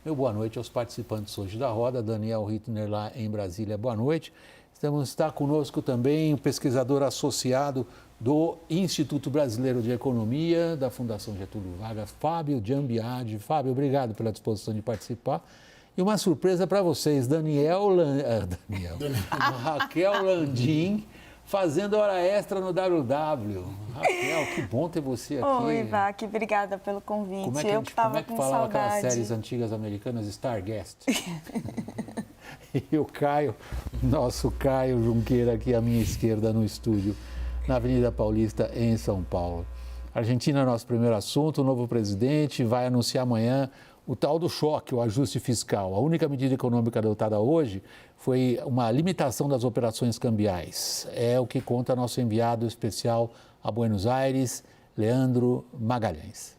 Meu boa noite aos participantes hoje da roda, Daniel Hittner lá em Brasília, boa noite. Está conosco também o pesquisador associado do Instituto Brasileiro de Economia, da Fundação Getúlio Vargas, Fábio Giambiadi. Fábio, obrigado pela disposição de participar. E uma surpresa para vocês, Raquel Landim, fazendo hora extra no WW. Raquel, que bom ter você aqui. Oi, Vac, obrigada pelo convite. Como é que falava aquelas séries antigas americanas, Starguest? E o Caio, nosso Caio Junqueira aqui à minha esquerda no estúdio, na Avenida Paulista, em São Paulo. Argentina é nosso primeiro assunto, o novo presidente vai anunciar amanhã o tal do choque, o ajuste fiscal. A única medida econômica adotada hoje foi uma limitação das operações cambiais. É o que conta nosso enviado especial a Buenos Aires, Leandro Magalhães.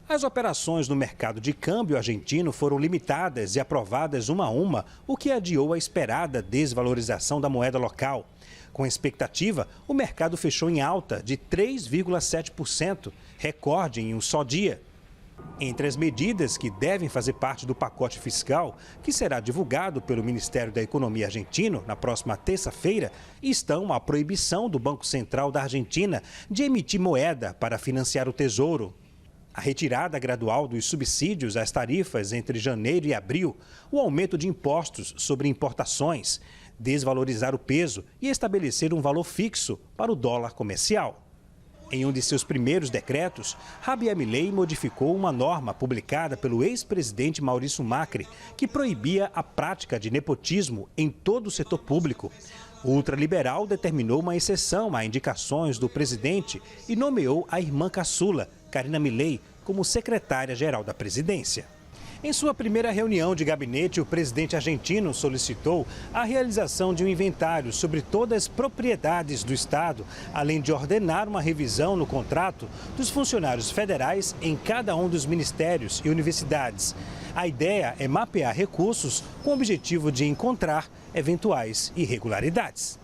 As operações no mercado de câmbio argentino foram limitadas e aprovadas uma a uma, o que adiou a esperada desvalorização da moeda local. Com a expectativa, o mercado fechou em alta de 3,7%, recorde em um só dia. Entre as medidas que devem fazer parte do pacote fiscal, que será divulgado pelo Ministério da Economia argentino na próxima terça-feira, estão a proibição do Banco Central da Argentina de emitir moeda para financiar o Tesouro, a retirada gradual dos subsídios às tarifas entre janeiro e abril, o aumento de impostos sobre importações, desvalorizar o peso e estabelecer um valor fixo para o dólar comercial. Em um de seus primeiros decretos, Javier Milei modificou uma norma publicada pelo ex-presidente Maurício Macri, que proibia a prática de nepotismo em todo o setor público. O ultraliberal determinou uma exceção a indicações do presidente e nomeou a irmã caçula, Karina Milei, como secretária-geral da presidência. Em sua primeira reunião de gabinete, o presidente argentino solicitou a realização de um inventário sobre todas as propriedades do Estado, além de ordenar uma revisão no contrato dos funcionários federais em cada um dos ministérios e universidades. A ideia é mapear recursos com o objetivo de encontrar eventuais irregularidades.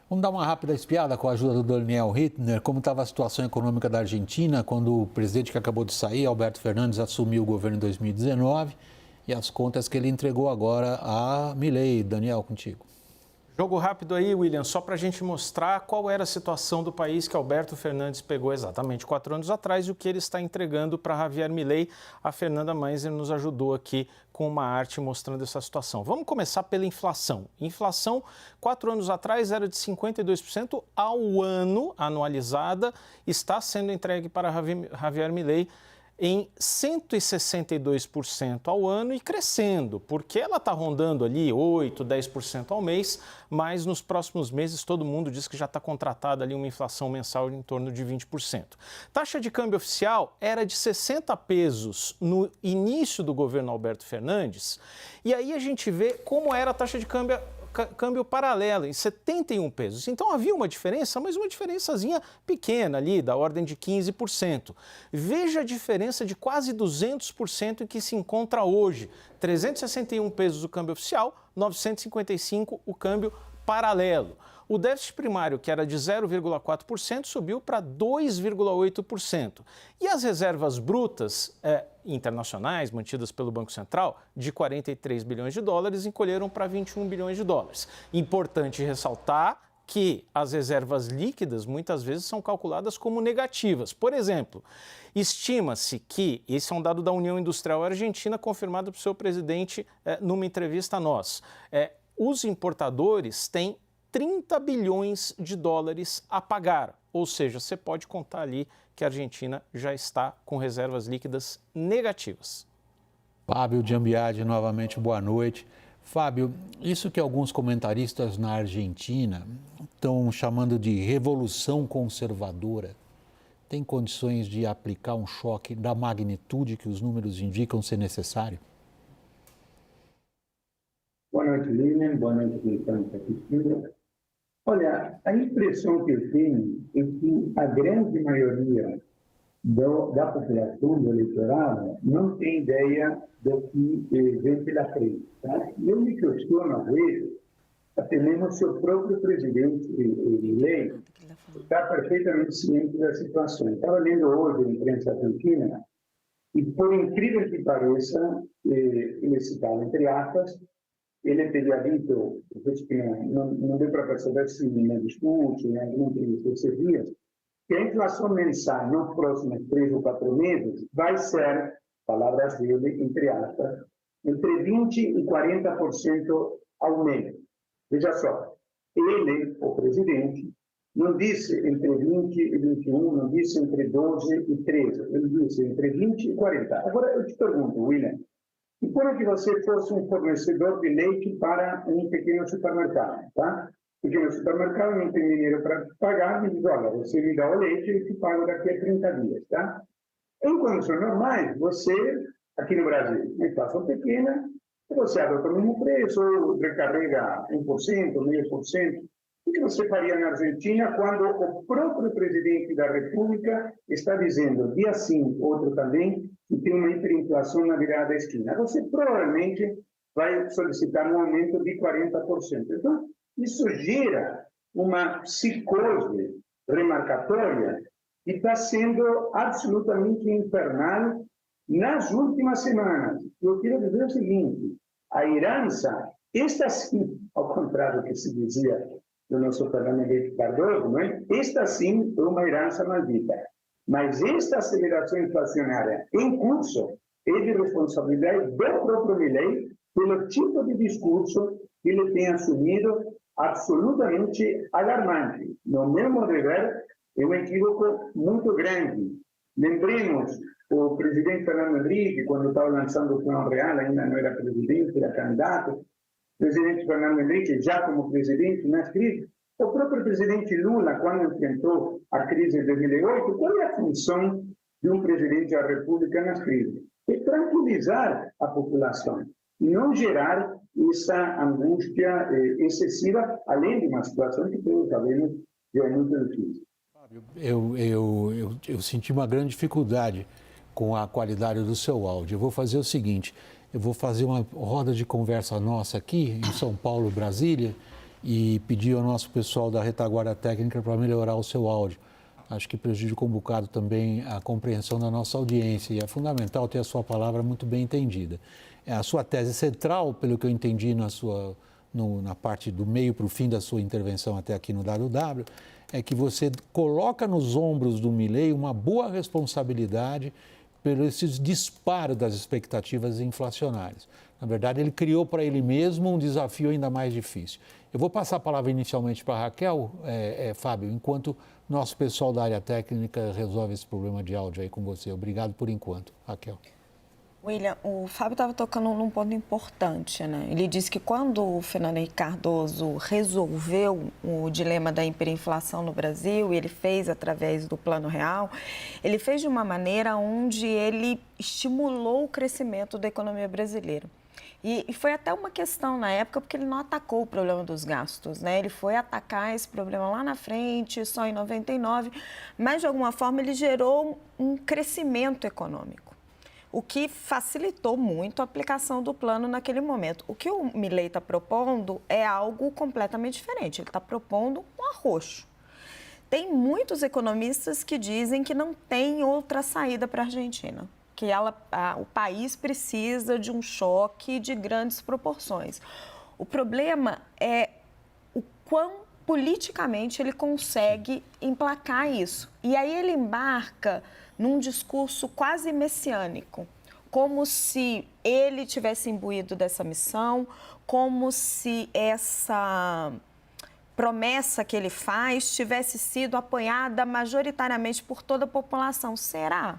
Vamos dar uma rápida espiada com a ajuda do Daniel Hittner, como estava a situação econômica da Argentina quando o presidente que acabou de sair, Alberto Fernandes, assumiu o governo em 2019 e as contas que ele entregou agora a Milei. Daniel, contigo. Jogo rápido aí, William, só para a gente mostrar qual era a situação do país que Alberto Fernandes pegou exatamente 4 anos atrás e o que ele está entregando para Javier Milei. A Fernanda Mainzer nos ajudou aqui com uma arte mostrando essa situação. Vamos começar pela inflação. Inflação, 4 anos atrás, era de 52% ao ano, anualizada, está sendo entregue para Javier Milei em 162% ao ano e crescendo, porque ela está rondando ali 8%, 10% ao mês, mas nos próximos meses todo mundo diz que já está contratada ali uma inflação mensal em torno de 20%. Taxa de câmbio oficial era de 60 pesos no início do governo Alberto Fernandes, e aí a gente vê como era a taxa de câmbio paralelo, em 71 pesos. Então havia uma diferença, mas uma diferençazinha pequena ali, da ordem de 15%. Veja a diferença de quase 200% em que se encontra hoje. 361 pesos o câmbio oficial, 955 o câmbio paralelo. O déficit primário, que era de 0,4%, subiu para 2,8%. E as reservas brutas internacionais, mantidas pelo Banco Central, de 43 bilhões de dólares, encolheram para 21 bilhões de dólares. Importante ressaltar que as reservas líquidas muitas vezes são calculadas como negativas. Por exemplo, estima-se que, esse é um dado da União Industrial Argentina, confirmado pelo seu presidente numa entrevista a nós, os importadores têm 30 bilhões de dólares a pagar, ou seja, você pode contar ali que a Argentina já está com reservas líquidas negativas. Fábio Giambiadi, novamente, boa noite. Fábio, isso que alguns comentaristas na Argentina estão chamando de revolução conservadora, tem condições de aplicar um choque da magnitude que os números indicam ser necessário? Boa noite, Lilian. Boa noite, quem está assistindo. Olha, a impressão que eu tenho é que a grande maioria da população do eleitorado não tem ideia do que vem pela frente. Tá? Eu me questiono, às vezes, até mesmo o seu próprio presidente Milei está perfeitamente ciente da situação. Estava lendo hoje a imprensa argentina E por incrível que pareça, ele citava, entre aspas, ele teria dito, não deu para perceber se no discurso, em alguma entrevista esses dias, que a inflação mensal nos próximos 3 ou 4 meses vai ser, palavras dele, entre aspas, entre 20% e 40% ao mês. Veja só, ele, o presidente, não disse entre 20 e 21, não disse entre 12 e 13, ele disse entre 20 e 40. Agora, eu te pergunto, William, suponha que você fosse um fornecedor de leite para um pequeno supermercado, tá? O pequeno supermercado não tem dinheiro para pagar, me diz, olha, você me dá o leite e eu te pago daqui a 30 dias, tá? Em condições normais, você, aqui no Brasil, uma inflação pequena, você adota o mesmo preço, recarrega 1%, 0,5%. O que você faria na Argentina quando o próprio presidente da República está dizendo, dia sim, outro também, que tem uma hiperinflação na virada da esquina? Você provavelmente vai solicitar um aumento de 40%. Então, isso gera uma psicose remarcatória que está sendo absolutamente infernal nas últimas semanas. Eu quero dizer o seguinte, a herança, esta sim, ao contrário do que se dizia do nosso Fernando Henrique Cardoso, não é? Esta sim é uma herança maldita. Mas esta aceleração inflacionária em curso é de responsabilidade do próprio Milei pelo tipo de discurso que ele tem assumido absolutamente alarmante. No meu modo de ver, é um equívoco muito grande. Lembremos, o presidente Fernando Henrique, quando estava lançando o Plano Real, ainda não era presidente, era candidato, o presidente Fernando Henrique, já como presidente nas crises, o próprio presidente Lula, quando enfrentou a crise de 2008, qual é a função de um presidente da República nas crises? É tranquilizar a população, não gerar essa angústia excessiva, além de uma situação que todos sabemos que é muito difícil. Eu senti uma grande dificuldade com a qualidade do seu áudio. Eu vou fazer o seguinte, eu vou fazer uma roda de conversa nossa aqui em São Paulo, Brasília, e pedir ao nosso pessoal da retaguarda técnica para melhorar o seu áudio. Acho que prejudicou um bocado também a compreensão da nossa audiência e é fundamental ter a sua palavra muito bem entendida. A sua tese central, pelo que eu entendi na parte do meio para o fim da sua intervenção até aqui no WW, é que você coloca nos ombros do Milei uma boa responsabilidade pelo esses disparos das expectativas inflacionárias. Na verdade, ele criou para ele mesmo um desafio ainda mais difícil. Eu vou passar a palavra inicialmente para a Raquel, Fábio, enquanto nosso pessoal da área técnica resolve esse problema de áudio aí com você. Obrigado por enquanto, Raquel. William, o Fábio estava tocando num ponto importante, né? Ele disse que quando o Fernando Henrique Cardoso resolveu o dilema da hiperinflação no Brasil, ele fez através do Plano Real, ele fez de uma maneira onde ele estimulou o crescimento da economia brasileira. E foi até uma questão na época, porque ele não atacou o problema dos gastos, né? Ele foi atacar esse problema lá na frente, só em 99, mas de alguma forma ele gerou um crescimento econômico, o que facilitou muito a aplicação do plano naquele momento. O que o Milei está propondo é algo completamente diferente, ele está propondo um arroxo. Tem muitos economistas que dizem que não tem outra saída para a Argentina, que o país precisa de um choque de grandes proporções. O problema é o quão politicamente ele consegue emplacar isso. E aí ele embarca num discurso quase messiânico, como se ele tivesse imbuído dessa missão, como se essa promessa que ele faz tivesse sido apoiada majoritariamente por toda a população. Será?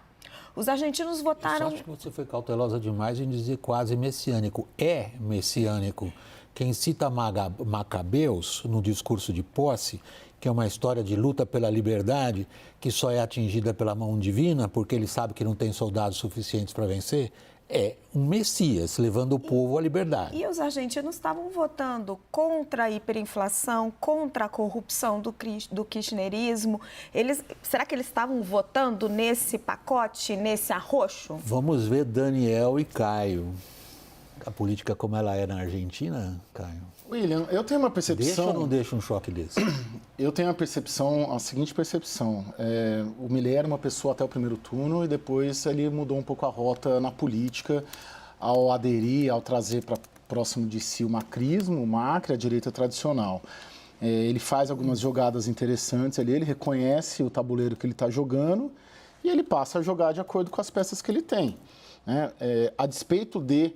Os argentinos votaram... Eu acho que você foi cautelosa demais em dizer quase messiânico. É messiânico. Quem cita Macabeus no discurso de posse, que é uma história de luta pela liberdade, que só é atingida pela mão divina, porque ele sabe que não tem soldados suficientes para vencer, é um Messias levando o povo à liberdade. E os argentinos estavam votando contra a hiperinflação, contra a corrupção do kirchnerismo. Será que eles estavam votando nesse pacote, nesse arroxo? Vamos ver Daniel e Caio. a política como ela é na Argentina, Caio? William, eu tenho uma percepção... Deixa ou não deixa um choque desse? Eu tenho a seguinte percepção. O Milei era uma pessoa até o primeiro turno e depois ele mudou um pouco a rota na política ao aderir, ao trazer para próximo de si o macrismo, o Macri, a direita tradicional. Ele faz algumas jogadas interessantes ali, ele reconhece o tabuleiro que ele está jogando e ele passa a jogar de acordo com as peças que ele tem. A despeito de...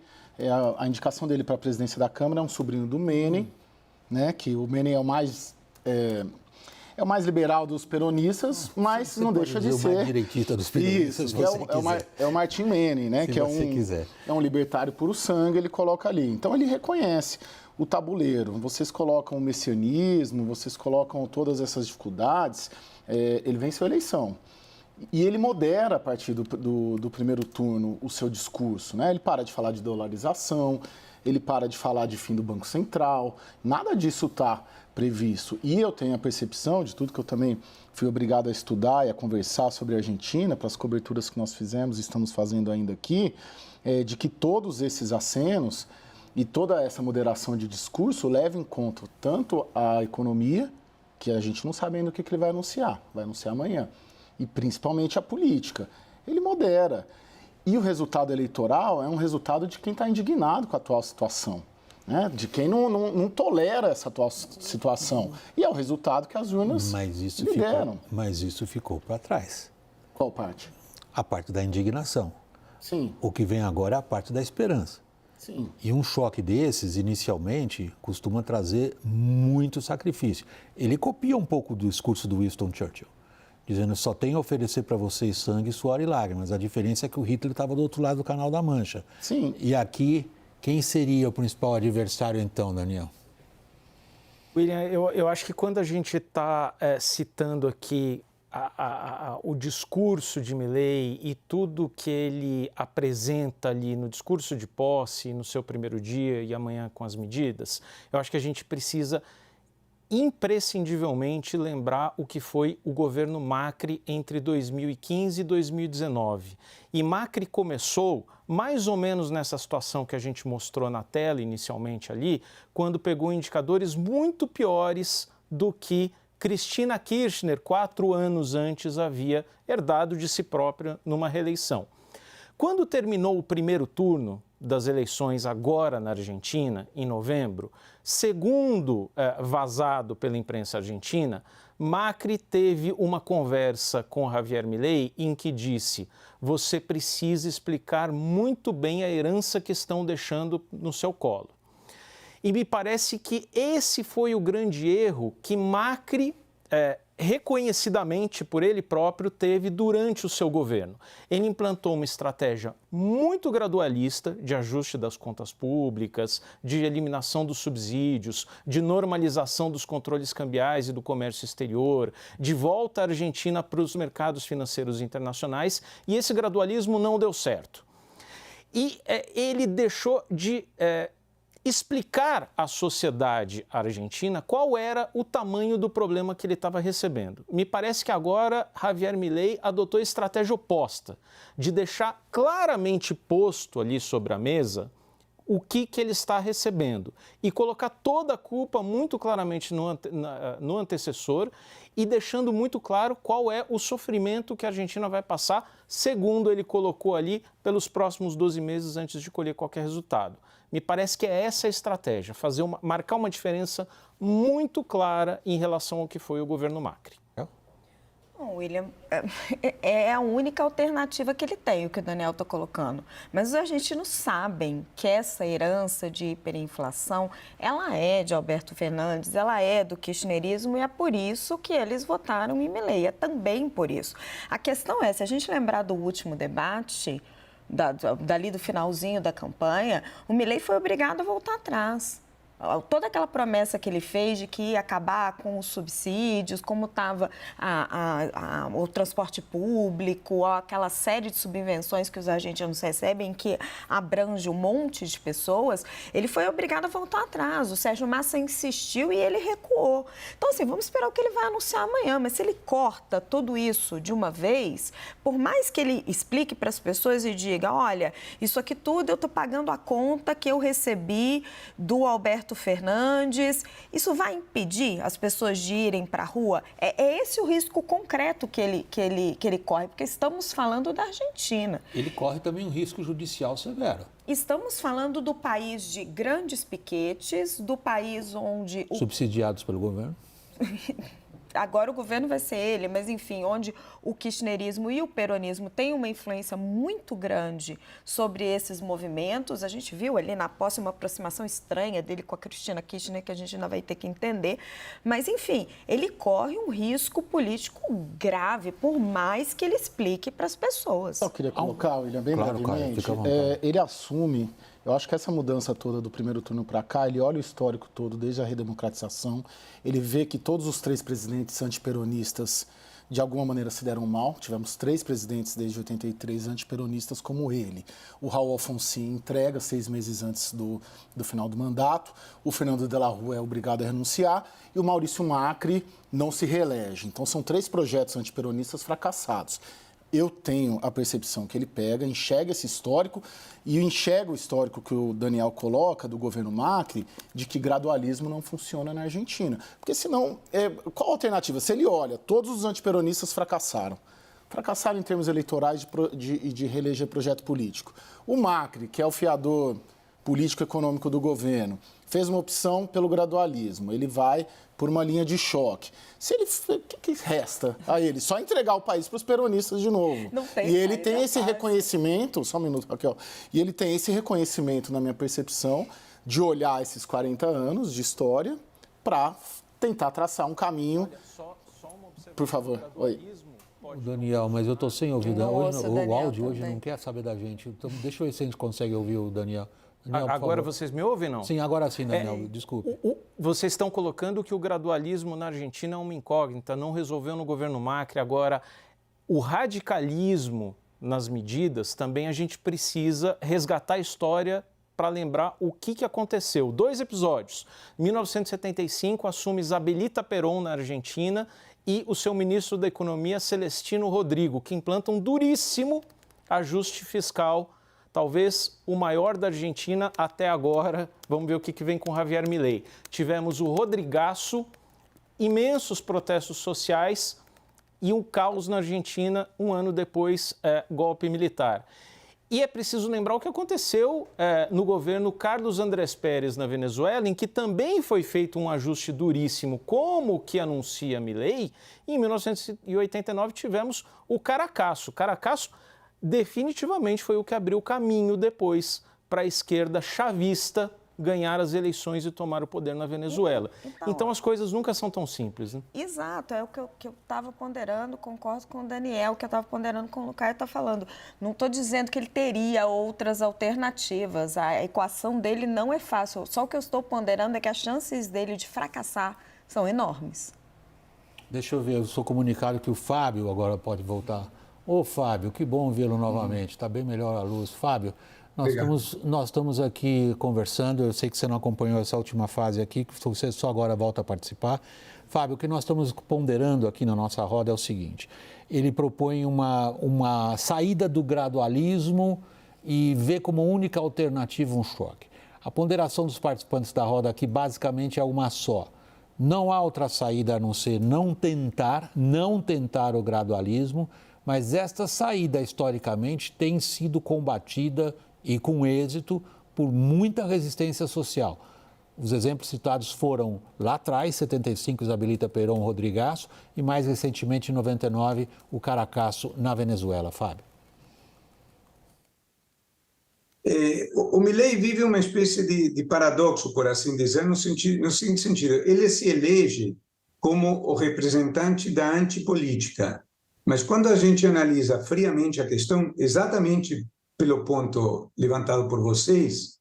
a indicação dele para a presidência da Câmara é um sobrinho do Menem, né, que o Menem é o mais liberal dos peronistas, mas Você não pode deixa de dizer ser... o mais direitista dos peronistas, Isso, se você quiser. é o Martin Menem, né, Se que você quiser. é um libertário puro sangue, ele coloca ali. Então ele reconhece o tabuleiro. Vocês colocam o messianismo, vocês colocam todas essas dificuldades, ele venceu a eleição. E ele modera, a partir do primeiro turno, o seu discurso, né? Ele para de falar de dolarização, ele para de falar de fim do Banco Central, nada disso está previsto. E eu tenho a percepção, de tudo que eu também fui obrigado a estudar e a conversar sobre a Argentina, para as coberturas que nós fizemos e estamos fazendo ainda aqui, de que todos esses acenos e toda essa moderação de discurso leva em conta tanto a economia, que a gente não sabe ainda o que ele vai anunciar amanhã, e principalmente a política. Ele modera. E o resultado eleitoral é um resultado de quem está indignado com a atual situação, né? De quem não tolera essa atual situação. E é o resultado que as urnas lhe deram. Mas isso ficou para trás. Qual parte? A parte da indignação. Sim. O que vem agora é a parte da esperança. Sim. E um choque desses, inicialmente, costuma trazer muito sacrifício. Ele copia um pouco do discurso do Winston Churchill, dizendo só tenho a oferecer para vocês sangue, suor e lágrimas. A diferença é que o Hitler estava do outro lado do Canal da Mancha. Sim. E aqui, quem seria o principal adversário então, Daniel? William, eu acho que quando a gente está citando aqui o discurso de Milei e tudo que ele apresenta ali no discurso de posse, no seu primeiro dia e amanhã com as medidas, eu acho que a gente precisa imprescindivelmente lembrar o que foi o governo Macri entre 2015 e 2019. E Macri começou mais ou menos nessa situação que a gente mostrou na tela inicialmente ali, quando pegou indicadores muito piores do que Cristina Kirchner, 4 anos antes, havia herdado de si própria numa reeleição. Quando terminou o primeiro turno das eleições agora na Argentina, em novembro, segundo vazado pela imprensa argentina, Macri teve uma conversa com Javier Milei em que disse: você precisa explicar muito bem a herança que estão deixando no seu colo. E me parece que esse foi o grande erro que Macri, reconhecidamente por ele próprio, teve durante o seu governo. Ele implantou uma estratégia muito gradualista de ajuste das contas públicas, de eliminação dos subsídios, de normalização dos controles cambiais e do comércio exterior, de volta à Argentina para os mercados financeiros internacionais, e esse gradualismo não deu certo. E ele deixou de explicar à sociedade argentina qual era o tamanho do problema que ele estava recebendo. Me parece que agora Javier Milei adotou a estratégia oposta, de deixar claramente posto ali sobre a mesa o que ele está recebendo e colocar toda a culpa muito claramente no antecessor e deixando muito claro qual é o sofrimento que a Argentina vai passar, segundo ele colocou ali, pelos próximos 12 meses antes de colher qualquer resultado. Me parece que é essa a estratégia, marcar uma diferença muito clara em relação ao que foi o governo Macri. Bom, William, é a única alternativa que ele tem, o que o Daniel está colocando. Mas os argentinos sabem que essa herança de hiperinflação, ela é de Alberto Fernandes, ela é do kirchnerismo e é por isso que eles votaram em Milei, é também por isso. A questão é, se a gente lembrar do último debate, dali do finalzinho da campanha, o Milei foi obrigado a voltar atrás. toda aquela promessa que ele fez de que ia acabar com os subsídios, como estava o transporte público, aquela série de subvenções que os argentinos recebem, que abrange um monte de pessoas, ele foi obrigado a voltar atrás. O Sérgio Massa insistiu e ele recuou. Então, assim, vamos esperar o que ele vai anunciar amanhã, mas se ele corta tudo isso de uma vez, por mais que ele explique para as pessoas e diga, olha, isso aqui tudo eu estou pagando a conta que eu recebi do Alberto Fernandes, isso vai impedir as pessoas de irem para a rua? É esse o risco concreto que ele corre, porque estamos falando da Argentina. Ele corre também um risco judicial severo. Estamos falando do país de grandes piquetes, do país onde... Subsidiados pelo governo. Agora o governo vai ser ele, mas enfim, onde o kirchnerismo e o peronismo têm uma influência muito grande sobre esses movimentos. A gente viu ali na posse uma aproximação estranha dele com a Cristina Kirchner, que a gente ainda vai ter que entender. Mas, enfim, ele corre um risco político grave, por mais que ele explique para as pessoas. Eu queria colocar, William, bem Claro, brevemente, fica à vontade. ele assume... Eu acho que essa mudança toda do primeiro turno para cá, ele olha o histórico todo, desde a redemocratização, ele vê que todos os 3 presidentes antiperonistas, de alguma maneira, se deram mal. Tivemos 3 presidentes desde 83 antiperonistas como ele. O Raul Alfonsín entrega 6 meses antes do final do mandato, o Fernando de la Rúa é obrigado a renunciar e o Maurício Macri não se reelege. Então, são 3 projetos antiperonistas fracassados. Eu tenho a percepção que ele pega, enxerga esse histórico e enxerga o histórico que o Daniel coloca do governo Macri de que gradualismo não funciona na Argentina. Porque senão, qual a alternativa? Se ele olha, todos os antiperonistas fracassaram. Fracassaram em termos eleitorais de reeleger projeto político. O Macri, que é o fiador político-econômico do governo, fez uma opção pelo gradualismo. Ele vai por uma linha de choque. O que resta a ele? Só entregar o país para os peronistas de novo. Não tem, e ele tem esse reconhecimento, só um minuto, Raquel, e ele tem esse reconhecimento, na minha percepção, de olhar esses 40 anos de história para tentar traçar um caminho. Olha, só uma observação. Por favor, oi. Daniel, mas eu estou sem ouvir. Nossa, O Daniel áudio hoje também. não quer saber da gente. Então, deixa eu ver se a gente consegue ouvir o Daniel. Daniel, Agora vocês me ouvem, não? Sim, agora sim, Daniel, desculpe. Vocês estão colocando que o gradualismo na Argentina é uma incógnita, não resolveu no governo Macri. Agora, o radicalismo nas medidas, também a gente precisa resgatar a história para lembrar o que aconteceu. 2 episódios. Em 1975, assume Isabelita Perón na Argentina e o seu ministro da Economia, Celestino Rodrigo, que implanta um duríssimo ajuste fiscal, talvez o maior da Argentina até agora. Vamos ver o que vem com Javier Milei. Tivemos o Rodrigaço, imensos protestos sociais e um caos na Argentina, um ano depois, golpe militar. E é preciso lembrar o que aconteceu no governo Carlos Andrés Pérez na Venezuela, em que também foi feito um ajuste duríssimo, como o que anuncia Milei. Em 1989 tivemos o Caracasso. Caracasso definitivamente foi o que abriu o caminho depois para a esquerda chavista ganhar as eleições e tomar o poder na Venezuela. Então as coisas nunca são tão simples, né? Exato, é o que eu estava ponderando, concordo com o Daniel, que eu estava ponderando com o Caio está falando. Não estou dizendo que ele teria outras alternativas, a equação dele não é fácil, só o que eu estou ponderando é que as chances dele de fracassar são enormes. Deixa eu ver, eu sou comunicado que o Fábio agora pode voltar. Ô, Fábio, que bom vê-lo novamente, está bem melhor a luz. Fábio, nós estamos aqui conversando, eu sei que você não acompanhou essa última fase aqui, que você só agora volta a participar. Fábio, o que nós estamos ponderando aqui na nossa roda é o seguinte, ele propõe uma saída do gradualismo e vê como única alternativa um choque. A ponderação dos participantes da roda aqui basicamente é uma só. Não há outra saída a não ser não tentar o gradualismo, mas esta saída, historicamente, tem sido combatida e com êxito por muita resistência social. Os exemplos citados foram, lá atrás, 75, Isabelita Perón, Rodrigaço, e mais recentemente, em 99, o Caracasso, na Venezuela. Fábio. O Milei vive uma espécie de paradoxo, por assim dizer, no seguinte sentido. Ele se elege como o representante da antipolítica. Mas quando a gente analisa friamente a questão, exatamente pelo ponto levantado por vocês,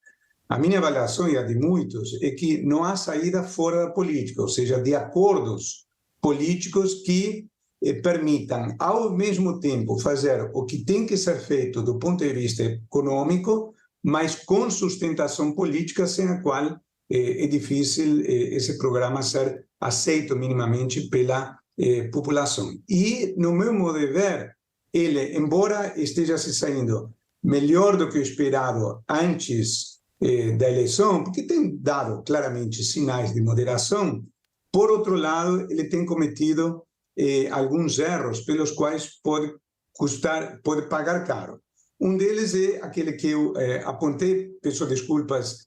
A minha avaliação e a de muitos é que não há saída fora da política, ou seja, de acordos políticos que permitam, ao mesmo tempo, fazer o que tem que ser feito do ponto de vista econômico, mas com sustentação política, sem a qual é difícil esse programa ser aceito minimamente pela população. E, no meu modo de ver, ele, embora esteja se saindo melhor do que o esperado antes da eleição, porque tem dado claramente sinais de moderação, por outro lado, ele tem cometido alguns erros pelos quais pode pagar caro. Um deles é aquele que eu apontei, peço desculpas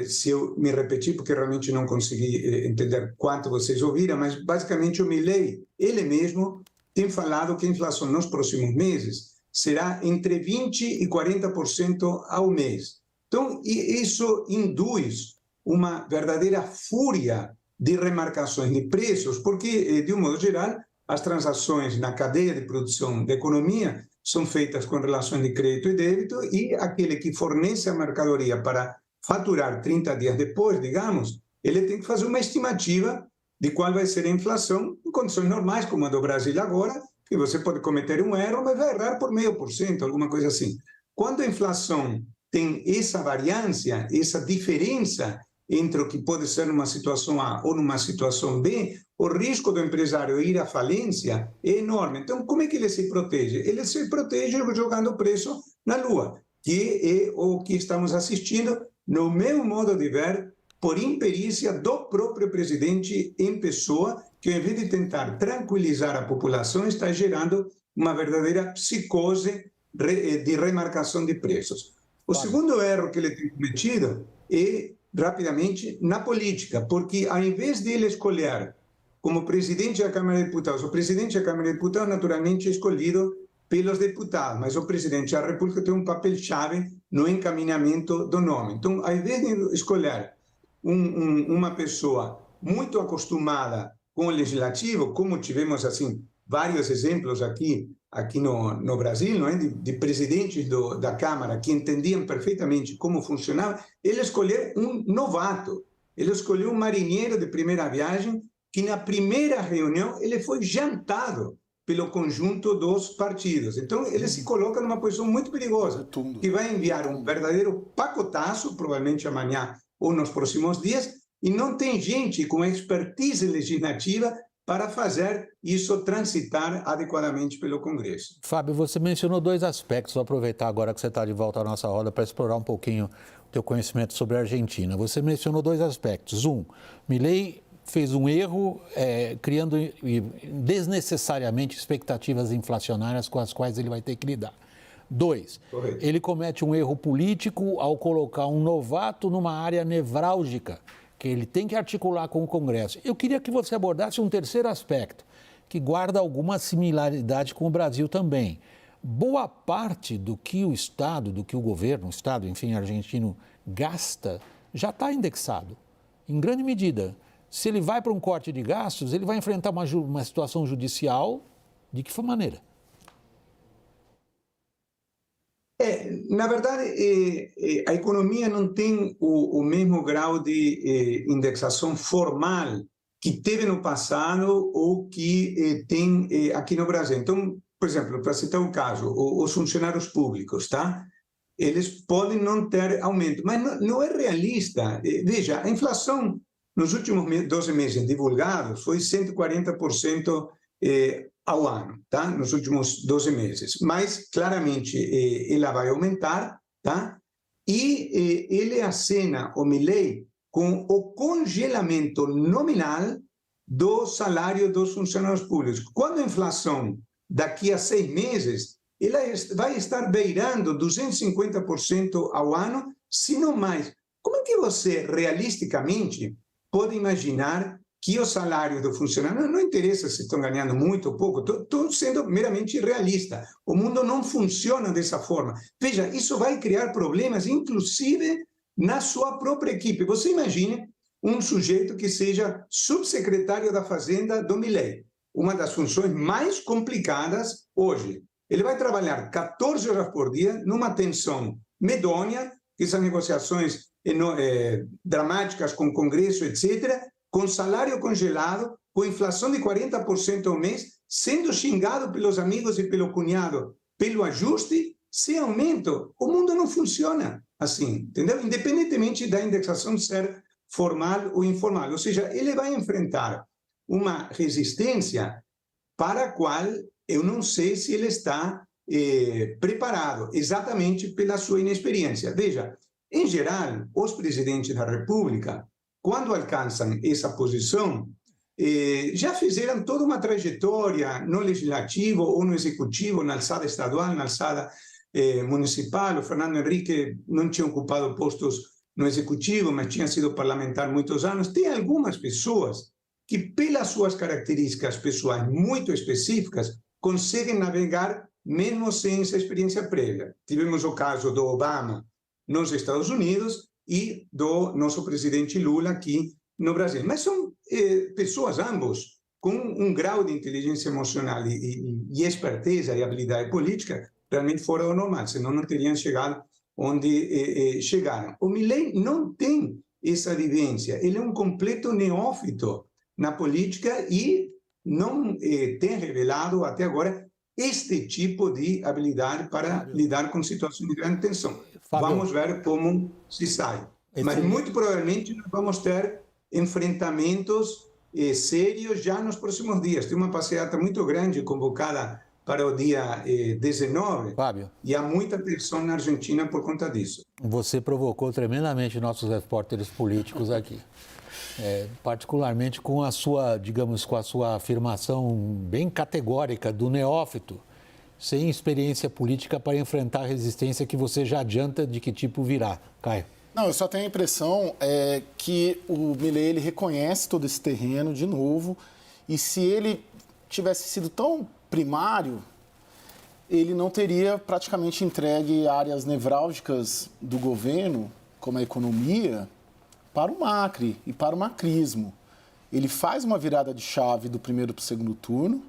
se eu me repeti, porque realmente não consegui entender quanto vocês ouviram, mas basicamente o Milei, ele mesmo, tem falado que a inflação nos próximos meses será entre 20% e 40% ao mês. Então, isso induz uma verdadeira fúria de remarcações de preços, porque, de um modo geral, as transações na cadeia de produção da economia são feitas com relações de crédito e débito, e aquele que fornece a mercadoria para faturar 30 dias depois, digamos, ele tem que fazer uma estimativa de qual vai ser a inflação em condições normais, como a do Brasil agora, que você pode cometer um erro, mas vai errar por 0,5%, alguma coisa assim. Quando a inflação tem essa variância, essa diferença entre o que pode ser numa situação A ou numa situação B, o risco do empresário ir à falência é enorme. Então, como é que ele se protege? Ele se protege jogando o preço na lua, que é o que estamos assistindo, no meu modo de ver, por imperícia do próprio presidente em pessoa, que, ao invés de tentar tranquilizar a população, está gerando uma verdadeira psicose de remarcação de preços. O segundo erro que ele tem cometido é, rapidamente, na política, porque, ao invés de ele escolher como presidente da Câmara de Deputados, o presidente da Câmara de Deputados, naturalmente, é escolhido pelos deputados, mas o presidente da República tem um papel-chave no encaminhamento do nome. Então, ao invés de escolher uma pessoa muito acostumada com o legislativo, como tivemos assim vários exemplos aqui no Brasil, não é? de presidentes da Câmara que entendiam perfeitamente como funcionava, ele escolheu um novato, ele escolheu um marinheiro de primeira viagem que na primeira reunião ele foi jantado pelo conjunto dos partidos. Então, ele se coloca numa posição muito perigosa, que vai enviar um verdadeiro pacotaço, provavelmente amanhã ou nos próximos dias, e não tem gente com expertise legislativa para fazer isso transitar adequadamente pelo Congresso. Fábio, você mencionou dois aspectos, vou aproveitar agora que você está de volta à nossa roda para explorar um pouquinho o teu conhecimento sobre a Argentina. Você mencionou dois aspectos. Um, Milei fez um erro criando desnecessariamente expectativas inflacionárias com as quais ele vai ter que lidar. Dois, ele comete um erro político ao colocar um novato numa área nevrálgica, que ele tem que articular com o Congresso. Eu queria que você abordasse um terceiro aspecto, que guarda alguma similaridade com o Brasil também. Boa parte do que o Estado, do que o governo, o Estado, enfim, argentino, gasta, já está indexado, em grande medida. Se ele vai para um corte de gastos, ele vai enfrentar uma situação judicial de que maneira? Na verdade, a economia não tem o mesmo grau de indexação formal que teve no passado ou que tem aqui no Brasil. Então, por exemplo, para citar um caso, os funcionários públicos, tá? Eles podem não ter aumento, mas não é realista. Veja, a inflação nos últimos 12 meses divulgados foi 140% ao ano, tá? Nos últimos 12 meses. Mas, claramente, ela vai aumentar, tá? E ele acena o Milei com o congelamento nominal do salário dos funcionários públicos. Quando a inflação, daqui a 6 meses, ela vai estar beirando 250% ao ano, se não mais. Como é que você, realisticamente, pode imaginar que o salário do funcionário, não interessa se estão ganhando muito ou pouco, estou sendo meramente realista. O mundo não funciona dessa forma. Veja, isso vai criar problemas, inclusive na sua própria equipe. Você imagine um sujeito que seja subsecretário da Fazenda do Milei, uma das funções mais complicadas hoje. Ele vai trabalhar 14 horas por dia numa tensão medonha, essas negociações dramáticas com o Congresso, etc., com salário congelado, com inflação de 40% ao mês, sendo xingado pelos amigos e pelo cunhado pelo ajuste, sem aumento. O mundo não funciona assim, entendeu? Independentemente da indexação ser formal ou informal. Ou seja, ele vai enfrentar uma resistência para a qual eu não sei se ele está preparado, exatamente pela sua inexperiência. Veja, em geral, os presidentes da República, quando alcançam essa posição, já fizeram toda uma trajetória no legislativo ou no executivo, na alçada estadual, na alçada municipal. O Fernando Henrique não tinha ocupado postos no executivo, mas tinha sido parlamentar muitos anos. Tem algumas pessoas que, pelas suas características pessoais muito específicas, conseguem navegar mesmo sem essa experiência prévia. Tivemos o caso do Obama nos Estados Unidos e do nosso presidente Lula aqui no Brasil. Mas são pessoas, ambos, com um grau de inteligência emocional e esperteza e habilidade política realmente fora do normal, senão não teriam chegado onde chegaram. O Milei não tem essa vivência, ele é um completo neófito na política e não tem revelado até agora este tipo de habilidade para lidar com situações de grande tensão. Fábio, vamos ver como se sai. Mas muito provavelmente nós vamos ter enfrentamentos sérios já nos próximos dias. Tem uma passeata muito grande convocada para o dia 19, Fábio, e há muita tensão na Argentina por conta disso. você provocou tremendamente nossos repórteres políticos aqui. Particularmente com a sua, digamos, com a sua afirmação bem categórica do neófito, sem experiência política para enfrentar a resistência que você já adianta de que tipo virá. Caio. Não, eu só tenho a impressão que o Milei ele reconhece todo esse terreno de novo, e se ele tivesse sido tão primário, ele não teria praticamente entregue áreas nevrálgicas do governo, como a economia, para o Macri e para o macrismo. Ele faz uma virada de chave do primeiro para o segundo turno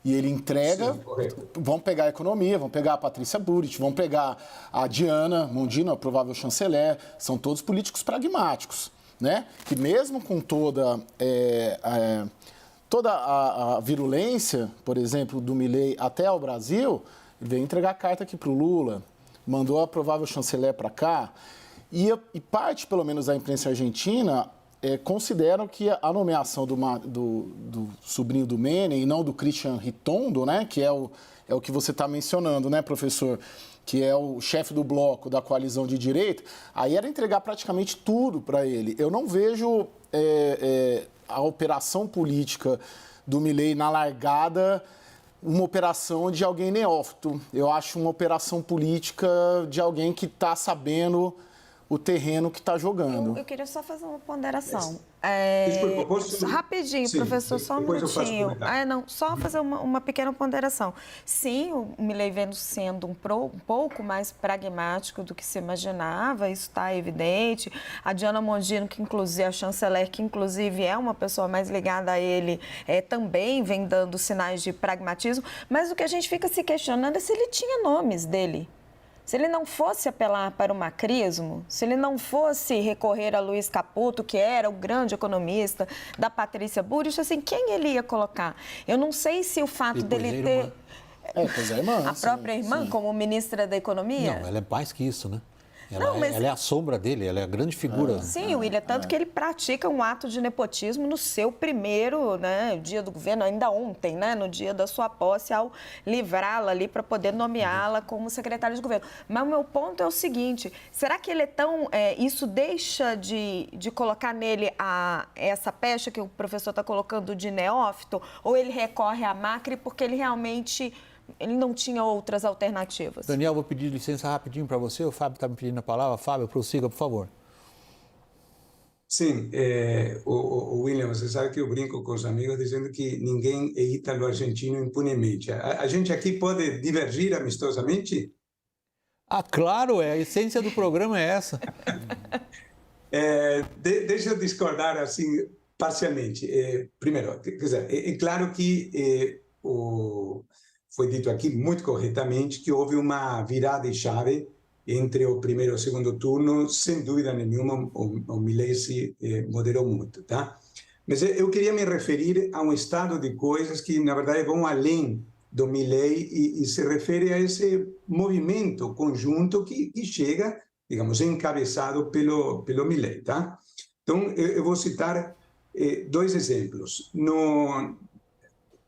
e ele entrega. Sim, vão pegar a economia, vão pegar a Patrícia Burit, vão pegar a Diana Mondino, a provável chanceler. São todos políticos pragmáticos, né? Que mesmo com toda a virulência, por exemplo, do Milei até ao Brasil, ele veio entregar a carta aqui para o Lula, mandou a provável chanceler para cá. E parte, pelo menos, da imprensa argentina consideram que a nomeação do sobrinho do Menem e não do Christian Ritondo, né, que é o que você está mencionando, né, professor, que é o chefe do bloco da coalizão de direita, aí era entregar praticamente tudo para ele. Eu não vejo a operação política do Milei na largada uma operação de alguém neófito. Eu acho uma operação política de alguém que está sabendo o terreno que está jogando. Eu queria só fazer uma ponderação. Rapidinho, sim, professor, só um minutinho. Não, só fazer uma pequena ponderação. Sim, o Milei vem sendo um pouco mais pragmático do que se imaginava, isso está evidente. A Diana Mondino, que inclusive a chanceler, que inclusive é uma pessoa mais ligada a ele, também vem dando sinais de pragmatismo, mas o que a gente fica se questionando é se ele tinha nomes dele. Se ele não fosse apelar para o macrismo, se ele não fosse recorrer a Luiz Caputo, que era o grande economista, da Patrícia Burit, assim, quem ele ia colocar? Eu não sei se o fato dele ter irmã, a própria irmã como ministra da Economia. Não, ela é mais que isso, né? Ela é a sombra dele, ela é a grande figura. Sim, William, tanto que ele pratica um ato de nepotismo no seu primeiro dia do governo, ainda ontem, né, no dia da sua posse, ao livrá-la ali para poder nomeá-la como secretária de governo. Mas o meu ponto é o seguinte, será que ele é tão... isso deixa de colocar nele essa pecha que o professor está colocando de neófito, ou ele recorre à Macri porque ele realmente... Ele não tinha outras alternativas. Daniel, vou pedir licença rapidinho para você. O Fábio está me pedindo a palavra. Fábio, prossiga, por favor. Sim, o William, você sabe que eu brinco com os amigos dizendo que ninguém é ítalo-argentino impunemente. A gente aqui pode divergir amistosamente? Claro, a essência do programa é essa. Deixa eu discordar assim, parcialmente. Primeiro, quer dizer, é claro que foi dito aqui muito corretamente que houve uma virada de chave entre o primeiro e o segundo turno, sem dúvida nenhuma, o Milei se moderou muito, tá? Mas eu queria me referir a um estado de coisas que, na verdade, vão além do Milei e se refere a esse movimento conjunto que chega, digamos, encabeçado pelo Milei, tá? Então, eu vou citar dois exemplos.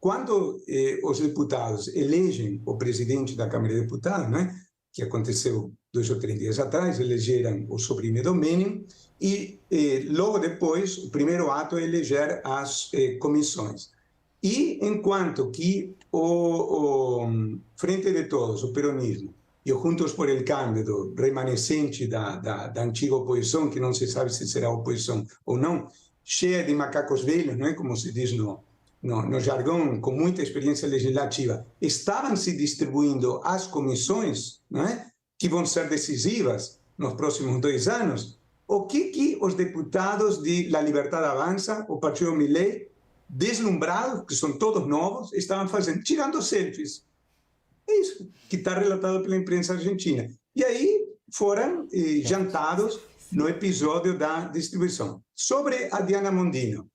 Quando os deputados elegem o presidente da Câmara de Deputados, né, que aconteceu 2 ou 3 dias atrás, elegeram o sobrinho do Menem e logo depois, o primeiro ato é eleger as comissões. E enquanto que o Frente de Todos, o peronismo, e o Juntos por el Cambio, do remanescente da antiga oposição, que não se sabe se será oposição ou não, cheia de macacos velhos, não é, como se diz no jargão, com muita experiência legislativa, estavam se distribuindo as comissões, não é, que vão ser decisivas nos próximos 2 anos. O que os deputados de La Libertad Avança, o partido Milei, deslumbrados, que são todos novos, estavam fazendo? Tirando selfies. É isso que está relatado pela imprensa argentina. E aí foram jantados no episódio da distribuição. Sobre a Diana Mondino,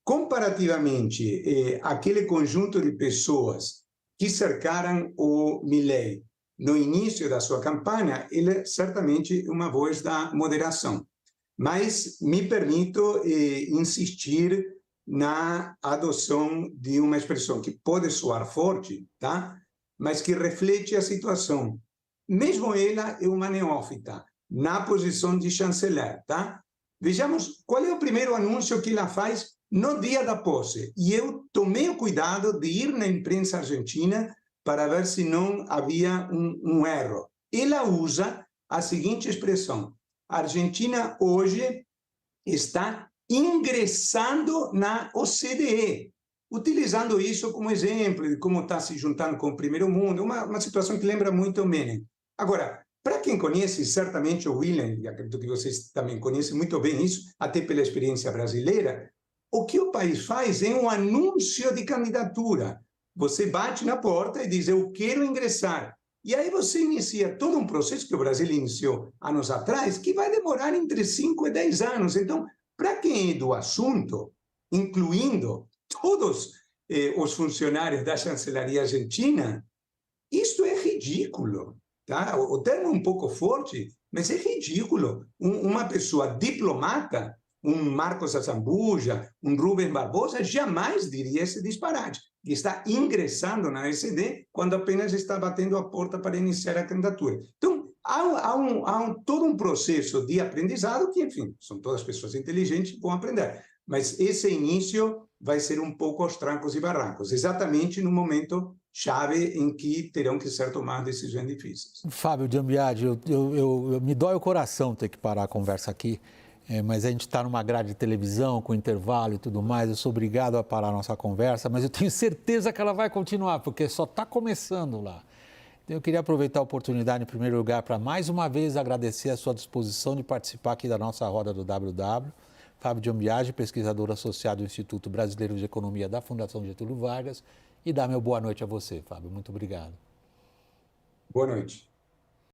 comparativamente, aquele conjunto de pessoas que cercaram o Milei no início da sua campanha, ele é certamente uma voz da moderação. Mas me permito insistir na adoção de uma expressão que pode soar forte, tá? Mas que reflete a situação. Mesmo ela é uma neófita, na posição de chanceler, tá? Vejamos qual é o primeiro anúncio que ela faz no dia da posse. E eu tomei o cuidado de ir na imprensa argentina para ver se não havia um erro. Ela usa a seguinte expressão: a Argentina hoje está ingressando na OCDE, utilizando isso como exemplo de como está se juntando com o primeiro mundo, uma situação que lembra muito o Menem. Agora, para quem conhece, certamente o William, e acredito que vocês também conhecem muito bem isso, até pela experiência brasileira, o que o país faz é um anúncio de candidatura. Você bate na porta e diz, eu quero ingressar. E aí você inicia todo um processo que o Brasil iniciou anos atrás, que vai demorar entre 5 e 10 anos. Então, para quem é do assunto, incluindo todos os funcionários da chancelaria argentina, isto é ridículo. Tá? O termo é um pouco forte, mas é ridículo. Uma pessoa diplomata, um Marcos Azambuja, um Rubens Barbosa, jamais diria esse disparate. E está ingressando na OECD quando apenas está batendo a porta para iniciar a candidatura. Então, há todo um processo de aprendizado que, enfim, são todas pessoas inteligentes que vão aprender. Mas esse início vai ser um pouco aos trancos e barrancos, exatamente no momento chave em que terão que ser tomadas decisões difíceis. Fábio Giambiadi, eu me dói o coração ter que parar a conversa aqui, mas a gente está numa grade de televisão, com intervalo e tudo mais, eu sou obrigado a parar a nossa conversa, mas eu tenho certeza que ela vai continuar, porque só está começando lá. Então, eu queria aproveitar a oportunidade, em primeiro lugar, para mais uma vez agradecer a sua disposição de participar aqui da nossa roda do WW. Fábio Giambiadi, pesquisador associado do Instituto Brasileiro de Economia da Fundação Getúlio Vargas, e dar meu boa noite a você, Fábio. Muito obrigado. Boa noite.